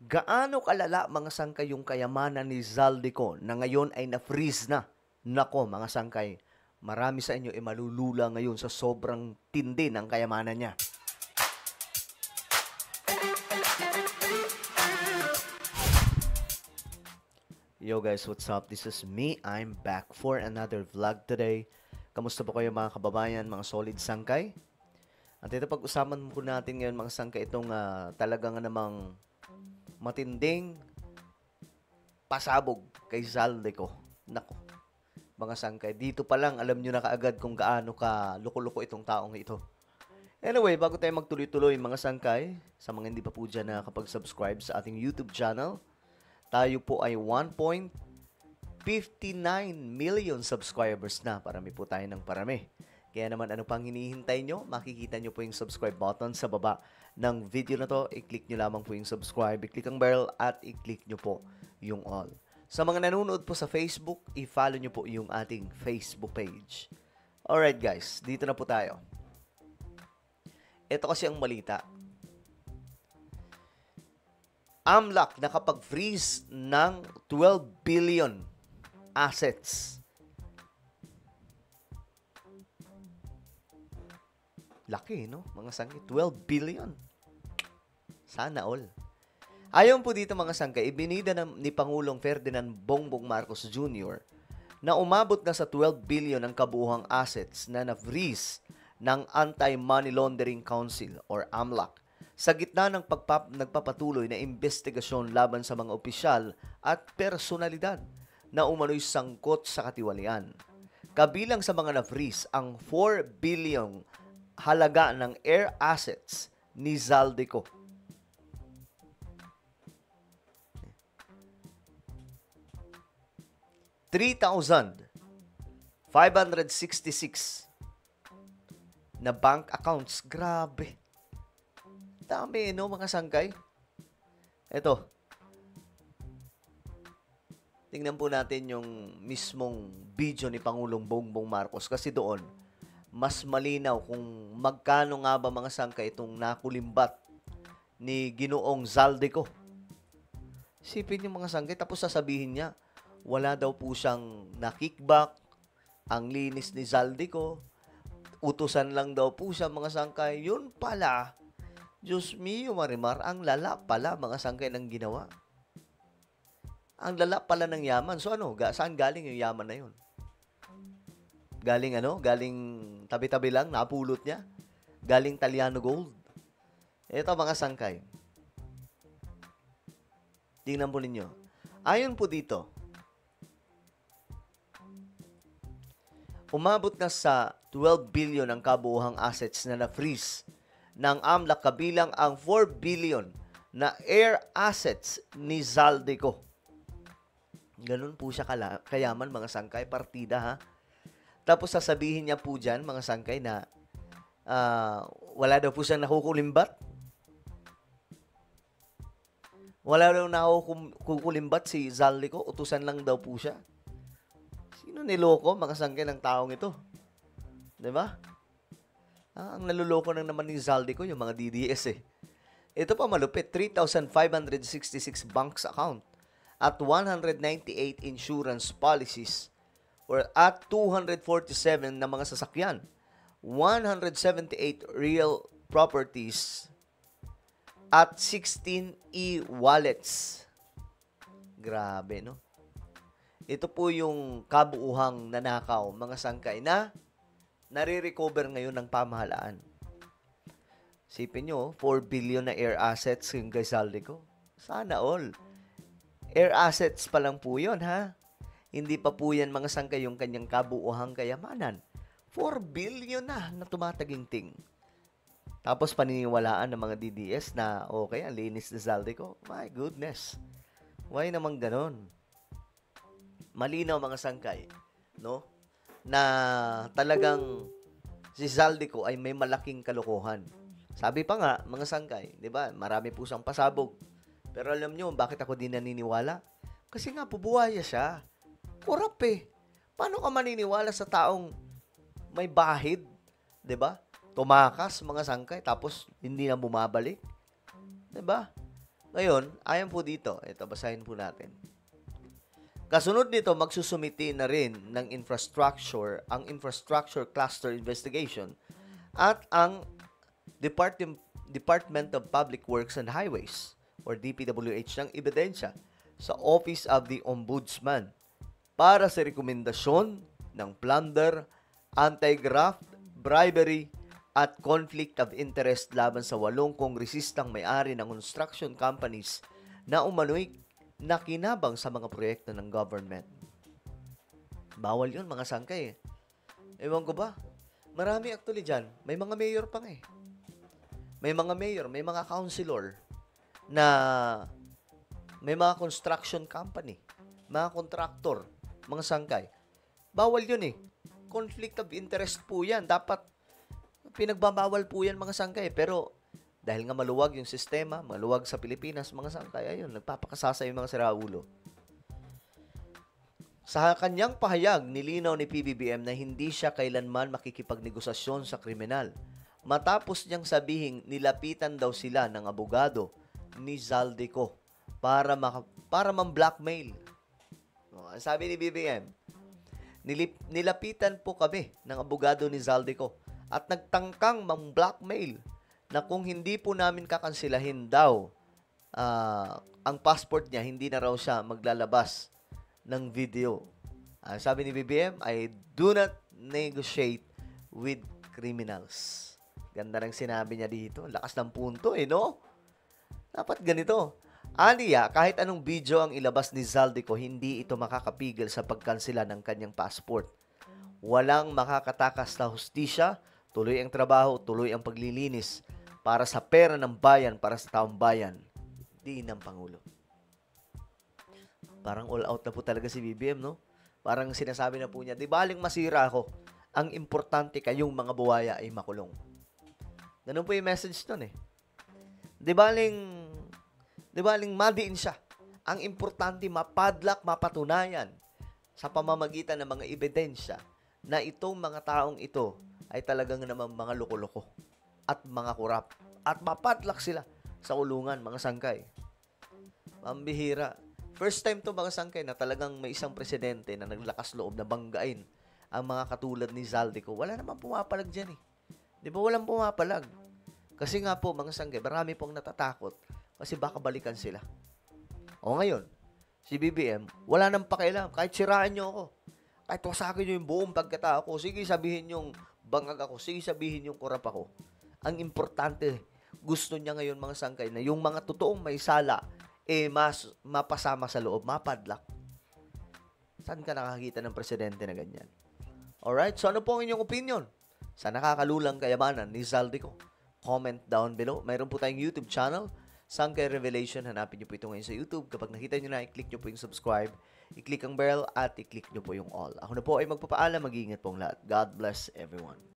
Gaano kalala mga sangkay yung kayamanan ni Zaldico na ngayon ay na-freeze na? Nako mga sangkay, marami sa inyo ay malulula ngayon sa sobrang tindi ng kayamanan niya. Yo guys, what's up? This is me. I'm back for another vlog today. Kamusta po kayo mga kababayan, mga solid sangkay? At ito pag-usapan po natin ngayon mga sangkay itong talagang namang matinding pasabog kay Zaldico. Nako, mga sangkay, dito pa lang alam nyo na kaagad kung gaano ka loko-loko itong taong ito. Anyway, bago tayo magtuloy-tuloy mga sangkay, sa mga hindi pa po dyan nakakapag-subscribe sa ating YouTube channel, tayo po ay 1.59 million subscribers na. Parami po tayo ng parami. Kaya naman ano pang hinihintay nyo, makikita nyo po yung subscribe button sa baba ng video na to. I-click nyo lamang po yung subscribe, i-click ang bell at i-click nyo po yung all. Sa mga nanonood po sa Facebook, i-follow nyo po yung ating Facebook page. Alright guys, dito na po tayo. Ito kasi ang balita. AMLAC nakapag-freeze ng 12 billion assets. Laki, no? Mga sangkay, 12 billion. Sana all. Ayon po dito mga sangkay, ibinida ni Pangulong Ferdinand Bongbong Marcos Jr. na umabot na sa 12 billion ang kabuuhang assets na na-freeze ng Anti-Money Laundering Council or AMLAC sa gitna ng nagpapatuloy na investigasyon laban sa mga opisyal at personalidad na umano'y sangkot sa katiwalian. Kabilang sa mga na-freeze ang 4 billion halaga ng air assets ni Zaldico. $3,566 na bank accounts. Grabe. Dami, no, mga sangkay? Ito. Tingnan po natin yung mismong video ni Pangulong Bongbong Marcos kasi doon, mas malinaw kung magkano nga ba mga sangkay itong nakulimbat ni Ginoong Zaldico. Sipin yung mga sangkay, tapos sasabihin niya, wala daw po siyang na-kickback, ang linis ni Zaldico, utusan lang daw po siya mga sangkay. Yun pala, Diyos mio Marimar, ang lala pala mga sangkay ng ginawa. Ang lala pala ng yaman. So ano, saan galing yung yaman na yun? Galing ano? Galing tabi-tabi lang, napulot niya? Galing Taliano Gold? Ito mga sangkay. Tingnan po ninyo. Ayon po dito, umabot na sa 12 billion ang kabuuhang assets na na-freeze ng AMLAC kabilang ang 4 billion na air assets ni Zaldico. Ganun po siya kayaman mga sangkay, partida ha. Tapos sasabihin niya po dyan mga sangkay na wala daw po siyang nakukulimbat. Wala daw nakukulimbat si Zaldico, utusan lang daw po siya. Sino niloko mga sangkay ng taong ito? 'Di ba? Ang naluloko lang naman ni Zaldico yung mga DDS eh. Ito pa malupit, 3,566 banks account at 198 insurance policies or at 247 na mga sasakyan, 178 real properties at 16 e-wallets. Grabe, no? Ito po yung kabuuhang nanakaw, mga sangkay na nare-recover ngayon ng pamahalaan. Sipin nyo, 4 billion na air assets yung kay Zaldico. Sana all. Air assets pa lang po yun, ha? Hindi pa po yan mga sangkay yung kanyang kabuuhang kayamanan. 4 billion na tumataginting. Tapos paniniwalaan ng mga DDS na okay, ang linis ni Zaldico. My goodness. Why naman ganon? Malinaw mga sangkay, no? Na talagang si Zaldico ay may malaking kalokohan. Sabi pa nga, mga sangkay, di ba? Marami po siyang pasabog. Pero alam nyo, bakit ako di naniniwala? Kasi nga, pubuhaya siya. Kurap eh. Paano ka maniniwala sa taong may bahid? Di ba? Tumakas, mga sangkay, tapos hindi na bumabalik. Di ba? Ngayon, ayon po dito, ito, basahin po natin. Kasunod nito, magsusumiti na rin ng ang Infrastructure Cluster Investigation at ang Department of Public Works and Highways or DPWH ng ebidensya sa Office of the Ombudsman para sa rekomendasyon ng plunder, anti-graft, bribery, at conflict of interest laban sa 8 kongresistang may-ari ng construction companies na umano'y nakinabang sa mga proyekto ng government. Bawal yun, mga sangkay. Ewan ko ba? Marami actually dyan. May mga mayor pa nga eh. May mga mayor, may mga councilor na may mga construction company, mga contractor, mga sangkay. Bawal yun eh. Conflict of interest po yan. Dapat pinagbabawal po yan, mga sangkay. Pero dahil nga maluwag yung sistema, maluwag sa Pilipinas, mga sangkay, ayun, nagpapakasasa yung mga siraulo. Sa kanyang pahayag, nilinaw ni PBBM na hindi siya kailanman makikipagnegosasyon sa kriminal. Matapos niyang sabihing nilapitan daw sila ng abogado ni Zaldico para mam-blackmail. Sabi ni BBM, nilapitan po kami ng abogado ni Zaldico at nagtangkang mam-blackmail na kung hindi po namin kakansilahin daw ang passport niya, hindi na raw siya maglalabas ng video. Sabi ni BBM, I do not negotiate with criminals. Ganda ng sinabi niya dito. Lakas ng punto no? Dapat ganito. Aniya, kahit anong video ang ilabas ni Zaldico, hindi ito makakapigil sa pagkansela ng kanyang passport. Walang makakatakas na hustisya, tuloy ang trabaho, tuloy ang paglilinis para sa pera ng bayan, para sa taong bayan. Di ng Pangulo. Parang all out na po talaga si BBM, no? Parang sinasabi na po niya, di baling masira ako. Ang importante kayong mga buwaya ay makulong. Ganun po yung message nun eh. Di baling madiin siya. Ang importante mapadlak, mapatunayan sa pamamagitan ng mga ebidensya na itong mga taong ito ay talagang namang mga loko-loko at mga kurap. At mapadlak sila sa kulungan, mga sangkay. Pambihira. First time to, mga sangkay, na talagang may isang presidente na naglakas loob na banggain ang mga katulad ni Zaldico. Wala namang pumapalag dyan eh. Di ba walang pumapalag? Kasi nga po, mga sangkay, marami pong natatakot kasi baka balikan sila. O ngayon, si BBM, wala nang pakialam. Kahit siraan nyo ako. Kahit wasakin nyo yung buong pagkatao ko. Sige, sabihin yung bangag ako. Sige, sabihin yung kurap ako. Ang importante, gusto niya ngayon, mga sangkay, na yung mga totoong may sala, mas mapasama sa loob, mapadlak. Saan ka nakakita ng presidente na ganyan? Alright, so ano po ang inyong opinion sa nakakalulang kayamanan ni Zaldico? Comment down below. Mayroon po tayong YouTube channel, Sangkay Revelation. Hanapin niyo po ito ngayon sa YouTube. Kapag nakita niyo na, i-click niyo po yung subscribe, i-click ang bell, at i-click niyo po yung all. Ako na po ay magpapaalam. Mag-iingat po ang lahat. God bless everyone.